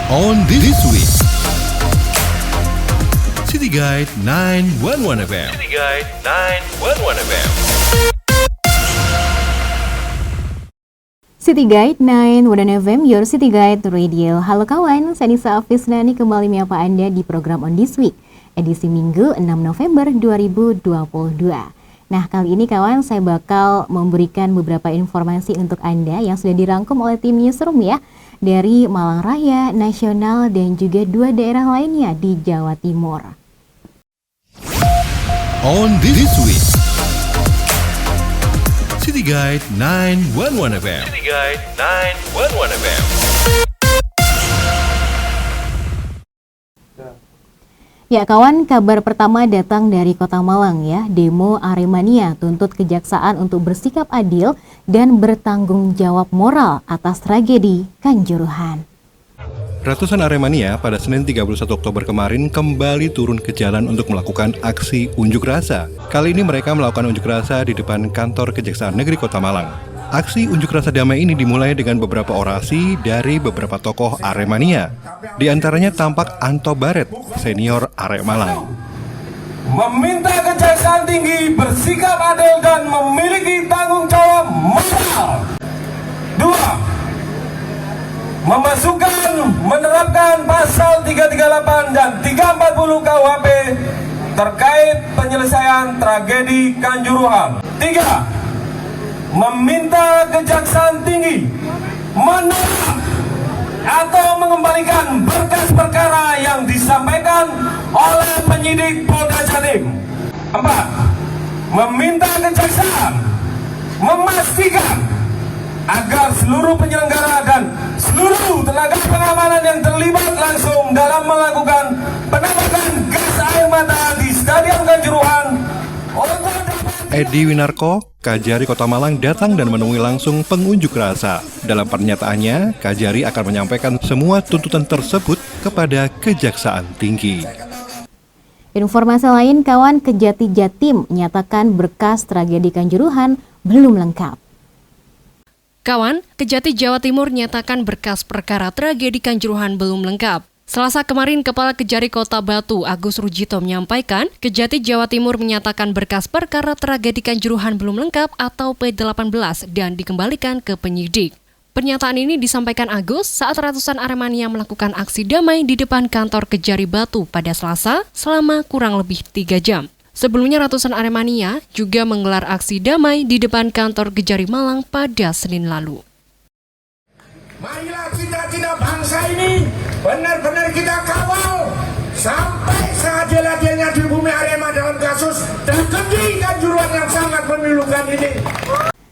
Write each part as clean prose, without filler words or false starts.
On this week, City Guide 911 FM. City Guide 911 FM. City Guide 911 FM, your City Guide Radio. Halo kawan, saya Nisa Afisnani kembali menyapa Anda di program On This Week, edisi Minggu 6 November 2022. Nah, kali ini kawan, saya bakal memberikan beberapa informasi untuk Anda yang sudah dirangkum oleh tim Newsroom ya, dari Malang Raya, Nasional, dan juga 2 daerah lainnya di Jawa Timur. On this week, City Guide 911 FM. City Guide 911 FM. Ya kawan, kabar pertama datang dari Kota Malang ya. Demo Aremania tuntut kejaksaan untuk bersikap adil dan bertanggung jawab moral atas tragedi Kanjuruhan. Ratusan Aremania pada Senin 31 Oktober kemarin kembali turun ke jalan untuk melakukan aksi unjuk rasa. Kali ini mereka melakukan unjuk rasa di depan kantor Kejaksaan Negeri Kota Malang. Aksi unjuk rasa damai ini dimulai dengan beberapa orasi dari beberapa tokoh Aremania. Di antaranya tampak Anto Baret, senior Arek Malang. Meminta Kejaksaan Tinggi bersikap adil dan memiliki tanggung jawab moral. 2. Menerapkan pasal 338 dan 340 KUHP terkait penyelesaian tragedi Kanjuruhan. 3. Meminta Kejaksaan Tinggi menolak atau mengembalikan berkas perkara yang disampaikan oleh penyidik Polda Jatim. 4. Meminta Kejaksaan memastikan agar seluruh penyelenggara dan seluruh tenaga pengamanan yang terlibat langsung dalam melakukan penembakan gas air mata di Stadion Kanjuruhan Edi Winarko, Kajari Kota Malang datang dan menemui langsung pengunjuk rasa. Dalam pernyataannya, Kajari akan menyampaikan semua tuntutan tersebut kepada Kejaksaan Tinggi. Informasi lain, kawan, Kejati Jatim menyatakan berkas tragedi Kanjuruhan belum lengkap. Kawan, Kejati Jawa Timur nyatakan berkas perkara tragedi Kanjuruhan belum lengkap. Selasa kemarin, Kepala Kejari Kota Batu, Agus Rujito menyampaikan, Kejati Jawa Timur menyatakan berkas perkara tragedi Kanjuruhan belum lengkap atau P18 dan dikembalikan ke penyidik. Pernyataan ini disampaikan Agus saat ratusan Aremania melakukan aksi damai di depan kantor Kejari Batu pada Selasa selama kurang lebih 3 jam. Sebelumnya ratusan Aremania juga menggelar aksi damai di depan kantor Kejari Malang pada Senin lalu. Marilah cita-cita bangsa ini benar-benar kita kawal sampai seadil-adilnya di bumi Arema dalam kasus tragedi Kanjuruhan yang sangat memilukan ini.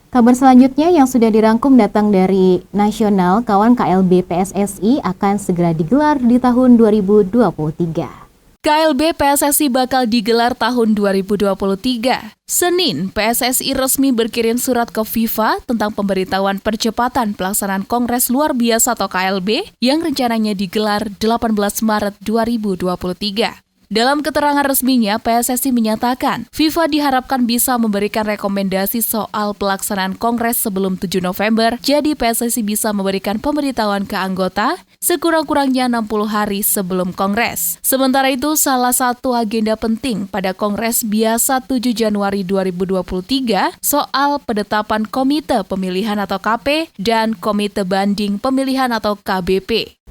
Kabar selanjutnya yang sudah dirangkum datang dari Nasional, kawan, KLB PSSI akan segera digelar di tahun 2023. KLB PSSI bakal digelar tahun 2023. Senin, PSSI resmi berkirim surat ke FIFA tentang pemberitahuan percepatan pelaksanaan Kongres Luar Biasa atau KLB yang rencananya digelar 18 Maret 2023. Dalam keterangan resminya, PSSI menyatakan FIFA diharapkan bisa memberikan rekomendasi soal pelaksanaan Kongres sebelum 7 November, jadi PSSI bisa memberikan pemberitahuan ke anggota sekurang-kurangnya 60 hari sebelum Kongres. Sementara itu, salah satu agenda penting pada Kongres biasa 7 Januari 2023 soal penetapan Komite Pemilihan atau KP dan Komite Banding Pemilihan atau KBP.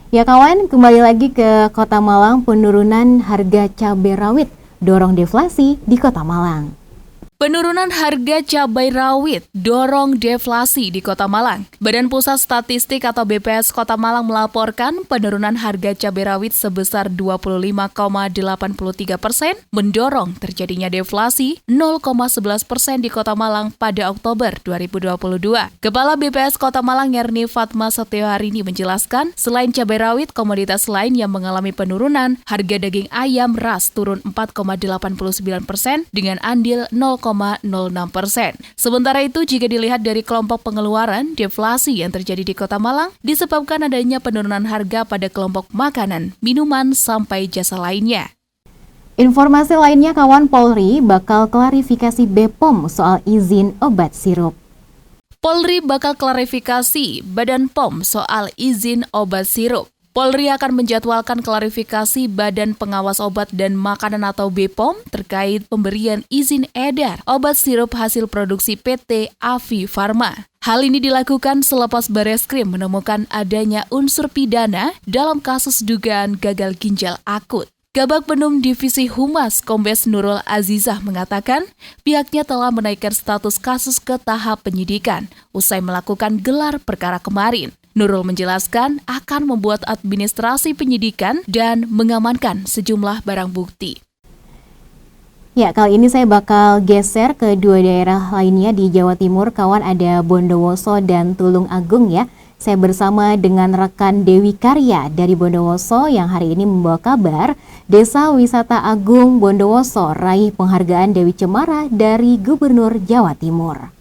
Ya kawan, kembali lagi ke Kota Malang, penurunan harga cabai rawit dorong deflasi di Kota Malang. Penurunan harga cabai rawit dorong deflasi di Kota Malang. Badan Pusat Statistik atau BPS Kota Malang melaporkan penurunan harga cabai rawit sebesar 25,83% mendorong terjadinya deflasi 0,11% di Kota Malang pada Oktober 2022. Kepala BPS Kota Malang Yerni Fatma Setioharini menjelaskan, selain cabai rawit, komoditas lain yang mengalami penurunan, harga daging ayam ras turun 4,89% dengan andil 0,06%. Sementara itu, jika dilihat dari kelompok pengeluaran, deflasi yang terjadi di Kota Malang disebabkan adanya penurunan harga pada kelompok makanan, minuman, sampai jasa lainnya. Informasi lainnya, kawan, Polri bakal klarifikasi BPOM soal izin obat sirup. Polri bakal klarifikasi Badan POM soal izin obat sirup. Polri akan menjadwalkan klarifikasi Badan Pengawas Obat dan Makanan atau BPOM terkait pemberian izin edar obat sirup hasil produksi PT Avi Farma. Hal ini dilakukan selepas Bareskrim menemukan adanya unsur pidana dalam kasus dugaan gagal ginjal akut. Kabag Penum Divisi Humas Kombes Nurul Azizah mengatakan pihaknya telah menaikkan status kasus ke tahap penyidikan usai melakukan gelar perkara kemarin. Nurul menjelaskan akan membuat administrasi penyidikan dan mengamankan sejumlah barang bukti. Ya, kali ini saya bakal geser ke dua daerah lainnya di Jawa Timur. Kawan, ada Bondowoso dan Tulung Agung ya. Saya bersama dengan rekan Dewi Karya dari Bondowoso yang hari ini membawa kabar Desa Wisata Agung Bondowoso raih penghargaan Dewi Cemara dari Gubernur Jawa Timur.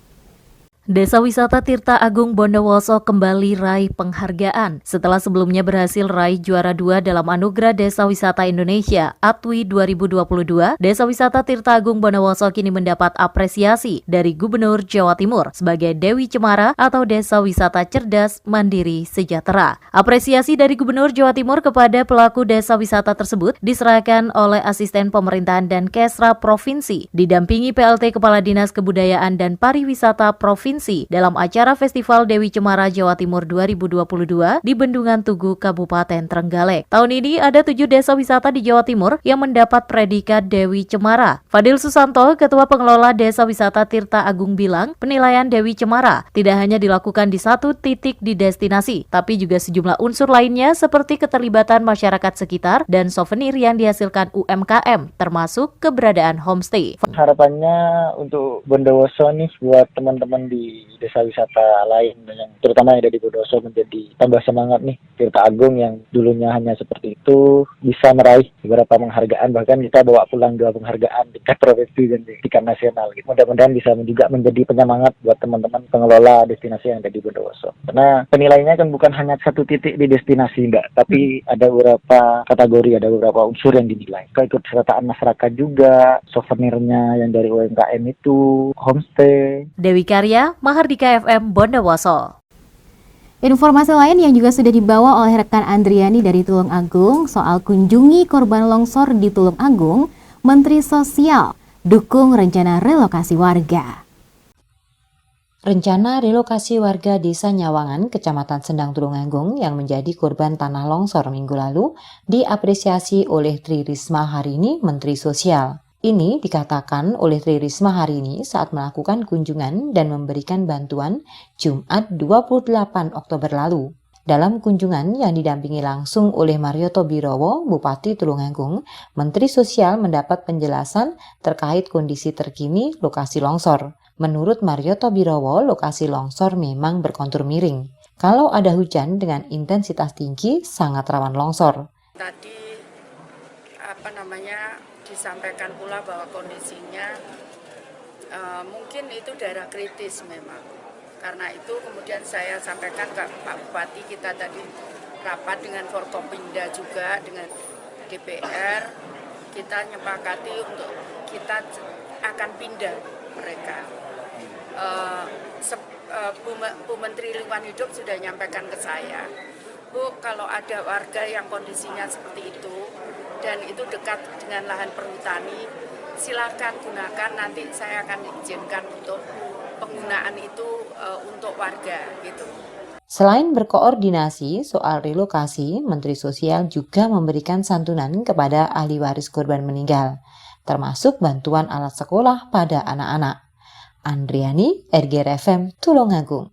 Desa Wisata Tirta Agung Bondowoso kembali raih penghargaan setelah sebelumnya berhasil raih juara 2 dalam Anugerah Desa Wisata Indonesia ATWI 2022. Desa Wisata Tirta Agung Bondowoso kini mendapat apresiasi dari Gubernur Jawa Timur sebagai Dewi Cemara atau Desa Wisata Cerdas Mandiri Sejahtera. Apresiasi dari Gubernur Jawa Timur kepada pelaku desa wisata tersebut diserahkan oleh Asisten Pemerintahan dan Kesra Provinsi didampingi PLT Kepala Dinas Kebudayaan dan Pariwisata Provinsi dalam acara Festival Dewi Cemara Jawa Timur 2022 di Bendungan Tugu, Kabupaten Trenggalek. Tahun ini ada 7 desa wisata di Jawa Timur yang mendapat predikat Dewi Cemara. Fadil Susanto, Ketua Pengelola Desa Wisata Tirta Agung bilang, penilaian Dewi Cemara tidak hanya dilakukan di satu titik di destinasi, tapi juga sejumlah unsur lainnya seperti keterlibatan masyarakat sekitar dan souvenir yang dihasilkan UMKM, termasuk keberadaan homestay. Harapannya untuk Bondowoso nih buat teman-teman di desa wisata lain yang terutama yang ada di Bondowoso menjadi tambah semangat nih. Tirta Agung yang dulunya hanya seperti itu bisa meraih beberapa penghargaan, bahkan kita bawa pulang 2 penghargaan di tingkat provinsi dan di tingkat nasional gitu. Mudah-mudahan bisa juga menjadi penyemangat buat teman-teman pengelola destinasi yang ada di Bondowoso. Karena penilaiannya kan bukan hanya satu titik di destinasi enggak, tapi ada beberapa kategori, ada beberapa unsur yang dinilai. Keikutsertaan masyarakat juga, souvenirnya yang dari UMKM itu, homestay. Dewi Karya, Mahardika FM, Bondowoso. Informasi lain yang juga sudah dibawa oleh rekan Andriani dari Tulung Agung soal kunjungi korban longsor di Tulung Agung, Menteri Sosial dukung rencana relokasi warga. Rencana relokasi warga Desa Nyawangan, Kecamatan Sendang Tulung Agung yang menjadi korban tanah longsor minggu lalu diapresiasi oleh Tri Risma hari ini, Menteri Sosial. Ini dikatakan oleh Tri Risma hari ini saat melakukan kunjungan dan memberikan bantuan Jumat 28 Oktober lalu. Dalam kunjungan yang didampingi langsung oleh Marioto Birowo, Bupati Tulungagung, Menteri Sosial mendapat penjelasan terkait kondisi terkini lokasi longsor. Menurut Marioto Birowo, lokasi longsor memang berkontur miring. Kalau ada hujan dengan intensitas tinggi, sangat rawan longsor. Tadi disampaikan pula bahwa kondisinya mungkin itu daerah kritis memang. Karena itu kemudian saya sampaikan ke Pak Bupati, kita tadi rapat dengan Forkopimda juga, dengan DPR, kita nyepakati untuk kita akan pindah mereka. Bu Menteri Lingkungan Hidup sudah nyampaikan ke saya, Bu, kalau ada warga yang kondisinya seperti itu dan itu dekat dengan lahan perhutani, silakan gunakan, nanti saya akan izinkan untuk penggunaan itu untuk warga gitu. Selain berkoordinasi soal relokasi, Menteri Sosial juga memberikan santunan kepada ahli waris korban meninggal, termasuk bantuan alat sekolah pada anak-anak. Andriani, RGRFM, Tulungagung.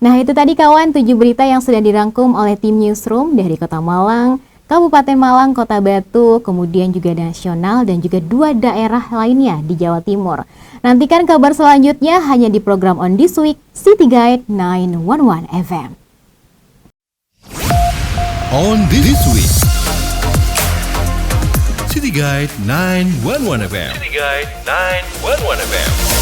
Nah, itu tadi kawan 7 berita yang sudah dirangkum oleh tim Newsroom dari Kota Malang, Kabupaten Malang, Kota Batu, kemudian juga nasional dan juga 2 daerah lainnya di Jawa Timur. Nantikan kabar selanjutnya hanya di program On This Week, City Guide 911 FM. On This Week, City Guide 911 FM. City Guide 911 FM.